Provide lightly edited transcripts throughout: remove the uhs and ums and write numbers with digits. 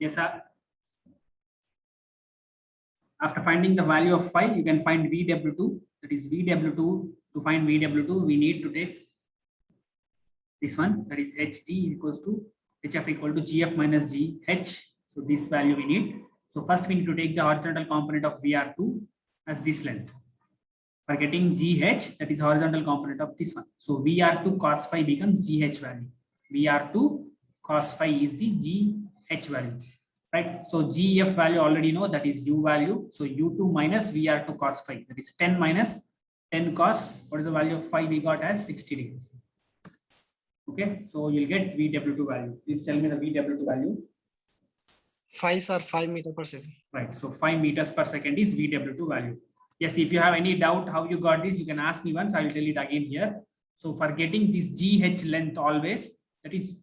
Yes, sir. After finding the value of phi, you can find VW2. That is VW2. To find VW2, we need to take this one. That is HG equals to HF equal to GF minus GH. So this value we need. So first we need to take the horizontal component of VR2 as this length. For getting GH, that is horizontal component of this one. So VR2 cos phi becomes GH value. VR2 cos phi is the GH value. Right. So GF value already know, that is U value. So U2 minus VR2 cos phi. That is 10 minus 10 cos. What is the value of phi we got as 60 degrees? Okay. So you'll get VW2 value. Please tell me the VW2 value. Phi are 5 meters per second. Right. So 5 meters per second is VW2 value. Yes. If you have any doubt how you got this, you can ask me once. I will tell it again here. So for getting this GH length always, that is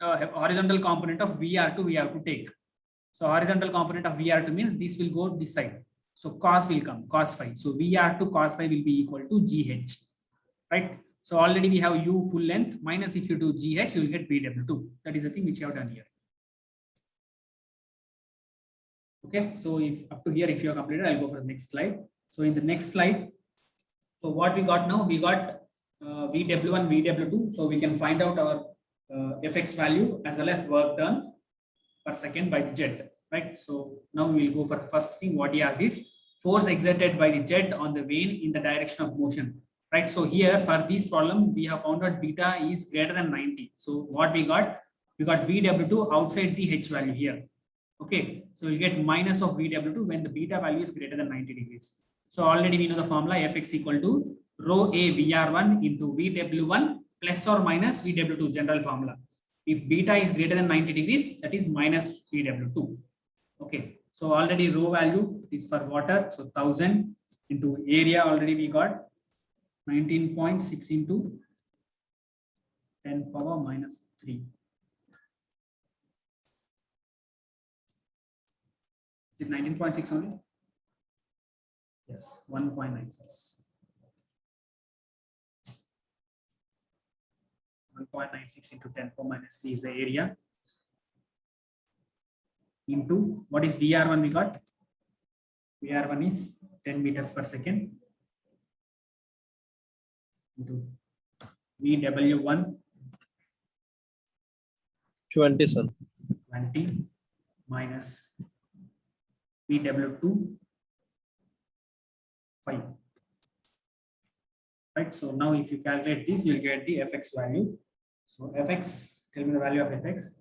horizontal component of VR2 we have to take. So horizontal component of VR2 means this will go this side. So cos will come, cos phi. So VR2 cos phi will be equal to GH. Right. So already we have U full length minus if you do GH, you will get VW2. That is the thing which you have done here. Okay. So if up to here, if you are completed, I'll go for the next slide. So in the next slide, so what we got now, we got VW1, VW2. So we can find out our Fx value as well as work done per second by the jet, right? So now we will go for the first thing. What he asked is force exerted by the jet on the vane in the direction of motion, right? So here for this problem, we have found out beta is greater than 90. So what we got VW2 outside the H value here. Okay, so we get minus of VW2 when the beta value is greater than 90 degrees. So already we know the formula Fx equal to rho A VR1 into VW1 plus or minus VW2, general formula. If beta is greater than 90 degrees, that is minus VW2. Okay, so already rho value is for water. So 1000 into area already we got 19.6 into 10 power minus 3. Is it 19.6 only? Yes, 1.96. 1.96 into 10 power minus 3 is the area. Into what is VR1 we got? VR1 is 10 meters per second. Into VW1 20, sir. 20 minus VW2 5. Right. So now if you calculate this, you'll get the Fx value. So Fx, tell me the value of Fx.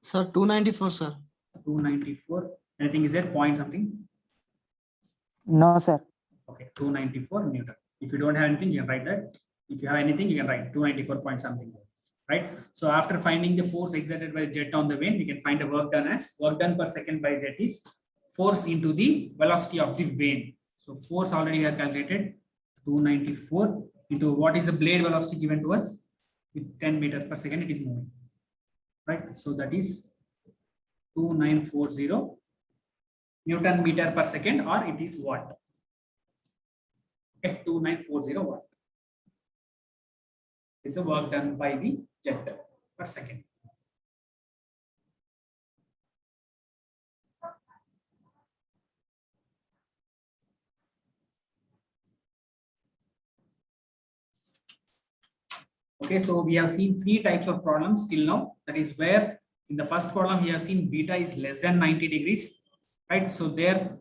Sir, 294, sir. 294. Anything is there? Point something? No, sir. Okay, 294 Newton. If you don't have anything, you can write that. If you have anything, you can write 294 point something. Right. So after finding the force exerted by the jet on the vane, we can find the work done as work done per second by jet is force into the velocity of the vane. So force already have calculated 294 into what is the blade velocity given to us with 10 meters per second it is moving. Right. So that is 2940 Newton meter per second, or it is watt. Okay, 2940 watt. It's a work done by the jet per second. Okay, so we have seen 3 types of problems till now. That is where in the first problem we have seen beta is less than 90 degrees, right? So there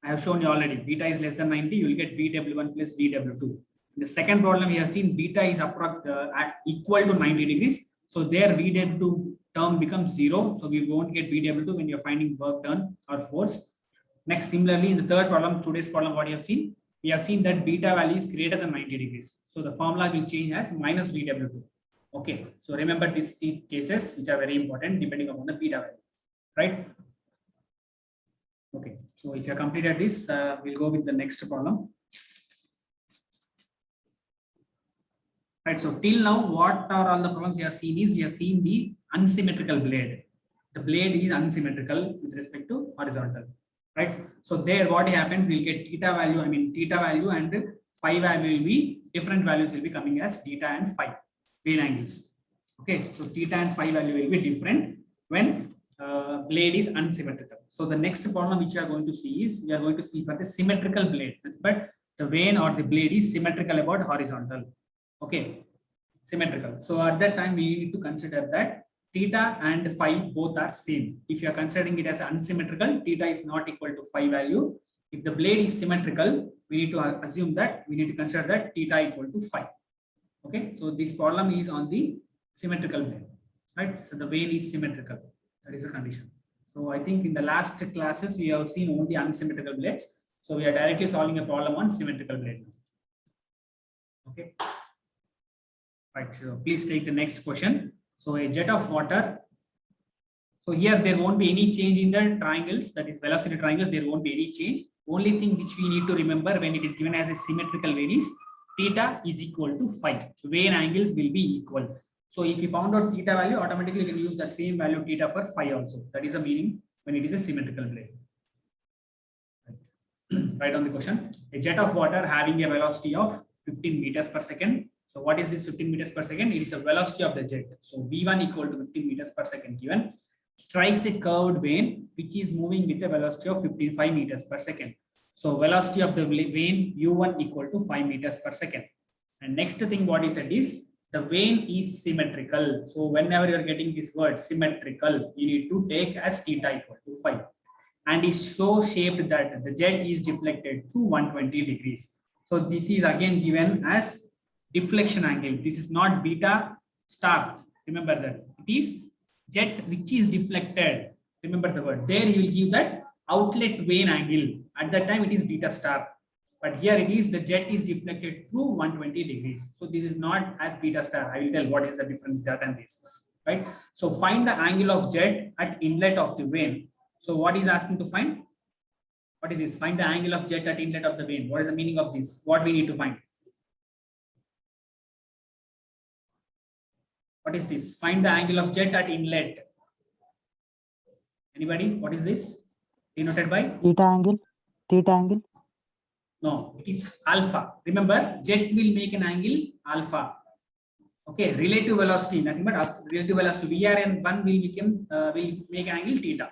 I have shown you already beta is less than 90, you will get VW1 plus VW2. In the second problem we have seen beta is equal to 90 degrees. So there VW2 term becomes 0. So we won't get VW2 when you're finding work done or force. Next, similarly in the third problem, today's problem, what you have seen? We have seen that beta value is greater than 90 degrees. So the formula will change as minus VW2. Okay. So remember these 3 cases which are very important depending upon the beta value. Right? Okay. So if you have completed this, we'll go with the next problem. Right. So till now, what are all the problems we have seen is we have seen the unsymmetrical blade. The blade is unsymmetrical with respect to horizontal. Right. So there what happens, we'll get theta value, and phi value will be different values will be coming as theta and phi vane angles. Okay, so theta and phi value will be different when blade is unsymmetrical. So the next problem which we are going to see is we are going to see for the symmetrical blade, but the vane or the blade is symmetrical about horizontal. Okay, symmetrical. So at that time we need to consider that theta and phi both are same. If you are considering it as unsymmetrical, theta is not equal to phi value. If the blade is symmetrical, we need to assume that we need to consider that theta equal to phi. Okay, so this problem is on the symmetrical blade, right? So the vane is symmetrical. That is a condition. So I think in the last classes we have seen only unsymmetrical blades. So we are directly solving a problem on symmetrical blade. Okay. Right. So please take the next question. So a jet of water. So here there won't be any change in the triangles, that is velocity triangles. There won't be any change. Only thing which we need to remember when it is given as a symmetrical vane is theta is equal to phi. Vane angles will be equal. So if you found out theta value, automatically you can use that same value theta for phi also. That is the meaning when it is a symmetrical blade. Right on the question. A jet of water having a velocity of 15 meters per second. So what is this 15 meters per second? It is a velocity of the jet. So V1 equal to 15 meters per second given. Strikes a curved vane which is moving with a velocity of 55 meters per second. So velocity of the vane U1 equal to 5 meters per second. And next thing what is said is the vane is symmetrical. So whenever you are getting this word symmetrical, you need to take as theta equal to 5. And is so shaped that the jet is deflected through 120 degrees. So this is again given as deflection angle. This is not beta star. Remember that it is jet which is deflected. Remember the word. There you will give that outlet vane angle. At that time it is beta star. But here it is the jet is deflected through 120 degrees. So this is not as beta star. I will tell what is the difference that and this. Right. So find the angle of jet at inlet of the vane. So what is asking to find? What is this? Find the angle of jet at inlet of the vane. What is the meaning of this? What we need to find? What is this? Find the angle of jet at inlet. Anybody? What is this? Denoted by? Theta angle. Theta angle. No, it is alpha. Remember, jet will make an angle alpha. Okay, relative velocity, nothing but relative velocity. Vr1 will make angle theta.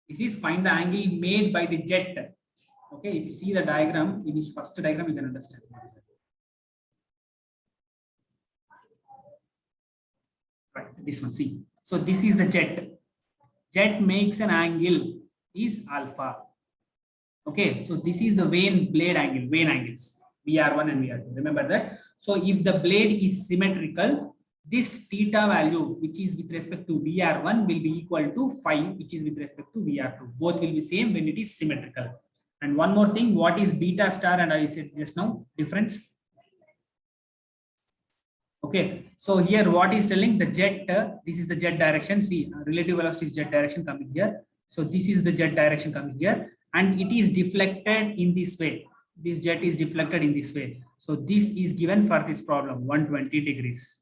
This is find the angle made by the jet. Okay, if you see the diagram, in this first diagram, you can understand. Right, this one, see. So this is the jet. Jet makes an angle is alpha. Okay, so this is the vane blade angle, vane angles, VR1 and VR2. Remember that. So if the blade is symmetrical, this theta value, which is with respect to VR1, will be equal to phi, which is with respect to VR2. Both will be same when it is symmetrical. And one more thing, what is beta star? And I said just now, difference. Okay, so here what is telling the jet, this is the jet direction. See, relative velocity is jet direction coming here. So this is the jet direction coming here. And it is deflected in this way. This jet is deflected in this way. So this is given for this problem, 120 degrees.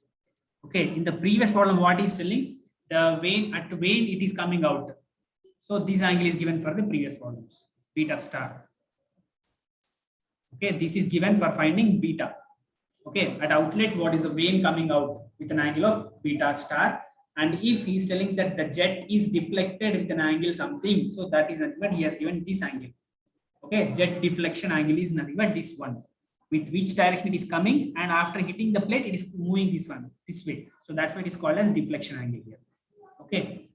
Okay, in the previous problem, what is telling the vane at vane it is coming out. So this angle is given for the previous problems, beta star. Okay, this is given for finding beta. Okay, at outlet, what is the vane coming out with an angle of beta star? And if he is telling that the jet is deflected with an angle something, so that is nothing but he has given this angle. Okay, jet deflection angle is nothing but this one. With which direction it is coming, and after hitting the plate, it is moving this one, this way. So that's why it is called as deflection angle here. Okay,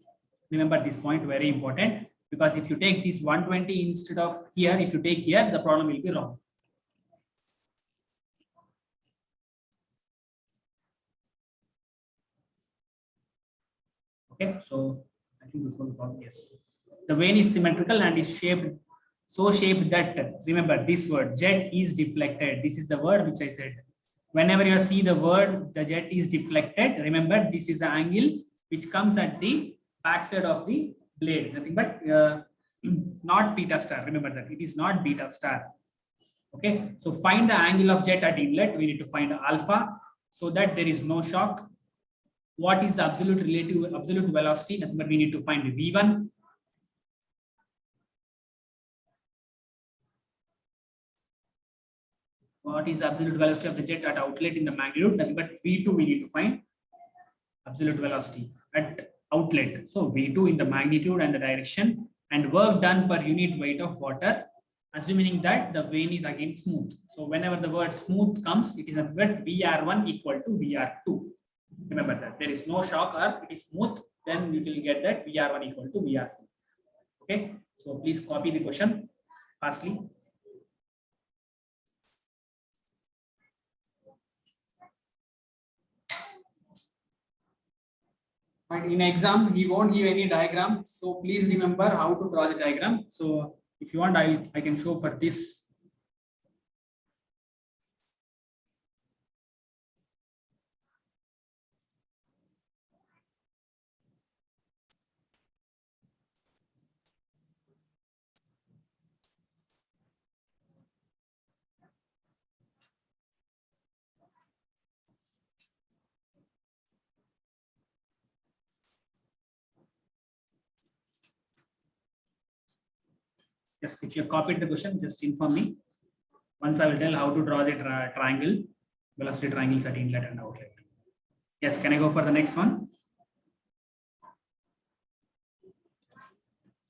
remember this point, very important, because if you take this 120 instead of here, if you take here, the problem will be wrong. Okay, so I think this was the problem. Yes, the vane is symmetrical and is shaped so shaped that, remember this word, jet is deflected. This is the word which I said. Whenever you see the word the jet is deflected, remember this is the angle which comes at the backside of the blade. Nothing but not beta star. Remember that it is not beta star. Okay, so find the angle of jet at inlet. We need to find alpha so that there is no shock. What is the absolute velocity? Nothing but we need to find V1. What is the absolute velocity of the jet at outlet in the magnitude? Nothing but V2 we need to find. absolute velocity at outlet. So V2 in the magnitude and the direction, and work done per unit weight of water, assuming that the vane is again smooth. So whenever the word smooth comes, it is a word VR1 equal to VR2. Remember that there is no shock, or it is smooth, then we will get that VR1 equal to VR2. Okay, so please copy the question fastly. But in exam, he won't give any diagram. So please remember how to draw the diagram. So if you want, I can show for this. Yes, if you copied the question, just inform me. Once I will tell how to draw the triangle, velocity triangles at inlet and outlet. Yes, can I go for the next one?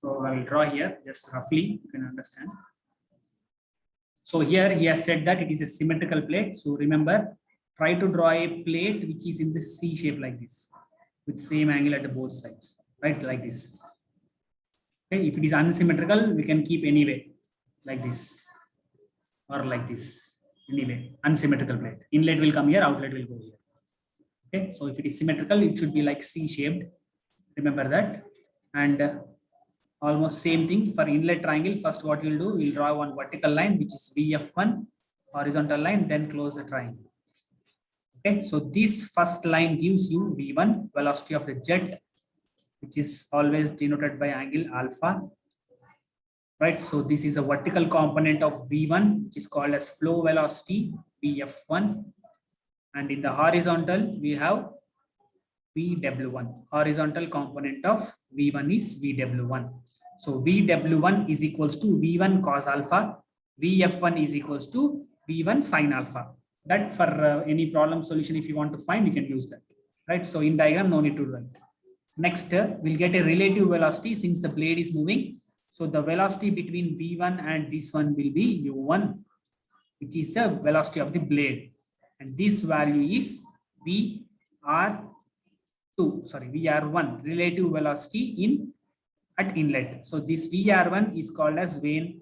So I will draw here, just roughly, you can understand. So here he has said that it is a symmetrical plate. So remember, try to draw a plate which is in the C shape like this, with same angle at the both sides, right? Like this. Okay, if it is unsymmetrical, we can keep anyway, like this, or like this. Anyway, unsymmetrical plate. Inlet will come here, outlet will go here. Okay, so if it is symmetrical, it should be like C shaped. Remember that. And almost same thing for inlet triangle. First, what you'll do, we'll draw one vertical line, which is VF1, horizontal line, then close the triangle. Okay, so this first line gives you V1, velocity of the jet, which is always denoted by angle alpha. Right, so this is a vertical component of V1, which is called as flow velocity, VF1. And in the horizontal, we have VW1. Horizontal component of V1 is VW1. So VW1 is equals to V1 cos alpha. VF1 is equals to V1 sin alpha. That for any problem solution, if you want to find, you can use that. Right, so in diagram, no need to write. Next, we'll get a relative velocity since the blade is moving. So the velocity between V1 and this one will be U1, which is the velocity of the blade. And this value is VR1, relative velocity at inlet. So this VR1 is called as vane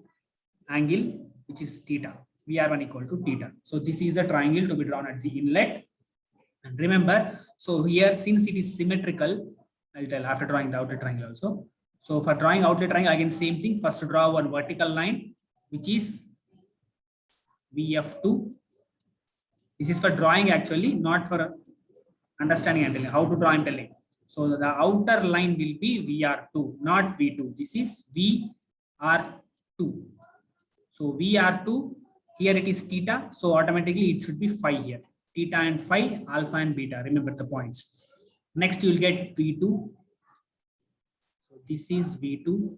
angle, which is theta. VR1 equal to theta. So this is a triangle to be drawn at the inlet. And remember, so here, since it is symmetrical, I'll tell after drawing the outer triangle also. So for drawing outlet triangle, again, same thing. First to draw one vertical line, which is VF2. This is for drawing actually, not for understanding and telling. How to draw and telling. So the outer line will be VR2, not V2. This is VR2. So VR2, here it is theta. So automatically it should be phi here. Theta and phi, alpha and beta. Remember the points. Next, you will get V2. So this is V2.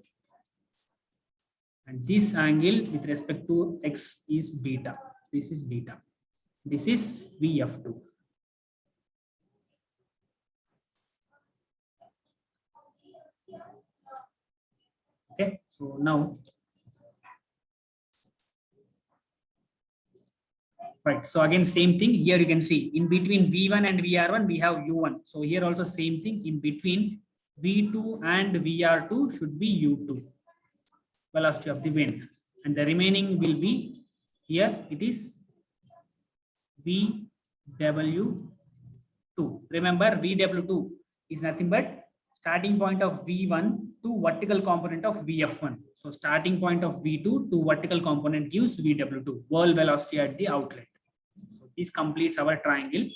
And this angle with respect to X is beta. This is beta. This is VF2. Okay, so now, right, so again, same thing. Here you can see in between V1 and VR1, we have U1. So here also same thing, in between V2 and VR2 should be U2, velocity of the wind. And the remaining will be, here it is VW2. Remember, VW2 is nothing but starting point of V1 to vertical component of VF1. So starting point of V2 to vertical component gives VW2, world velocity at the outlet. So this completes our triangle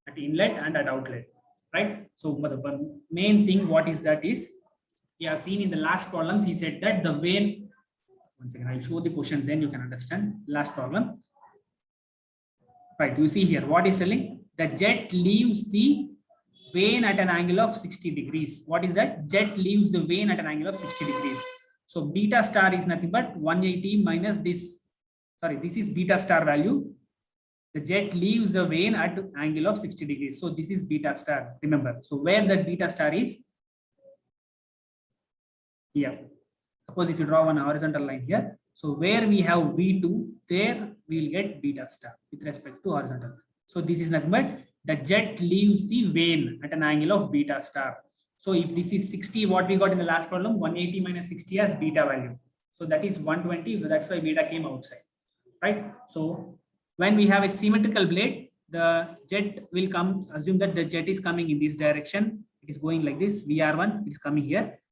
at inlet and at outlet, right? So the main thing, what is that is, we have seen in the last problems, he said that the vane, one second, I'll show the question, then you can understand. Last problem. Right, you see here, what is telling? The jet leaves the vane at an angle of 60 degrees. What is that? Jet leaves the vane at an angle of 60 degrees. So beta star is nothing but 180 minus this. Sorry, this is beta star value. the jet leaves the vane at angle of 60 degrees. So this is beta star, remember. So where that beta star is here. Suppose if you draw one horizontal line here, so where we have V2, there we'll get beta star with respect to horizontal. So this is nothing but the jet leaves the vane at an angle of beta star. So if this is 60, what we got in the last problem, 180 minus 60 as beta value. So that is 120. That's why beta came outside, right? So when we have a symmetrical blade, the jet will come, assume that the jet is coming in this direction. It is going like this, VR1, it is coming here.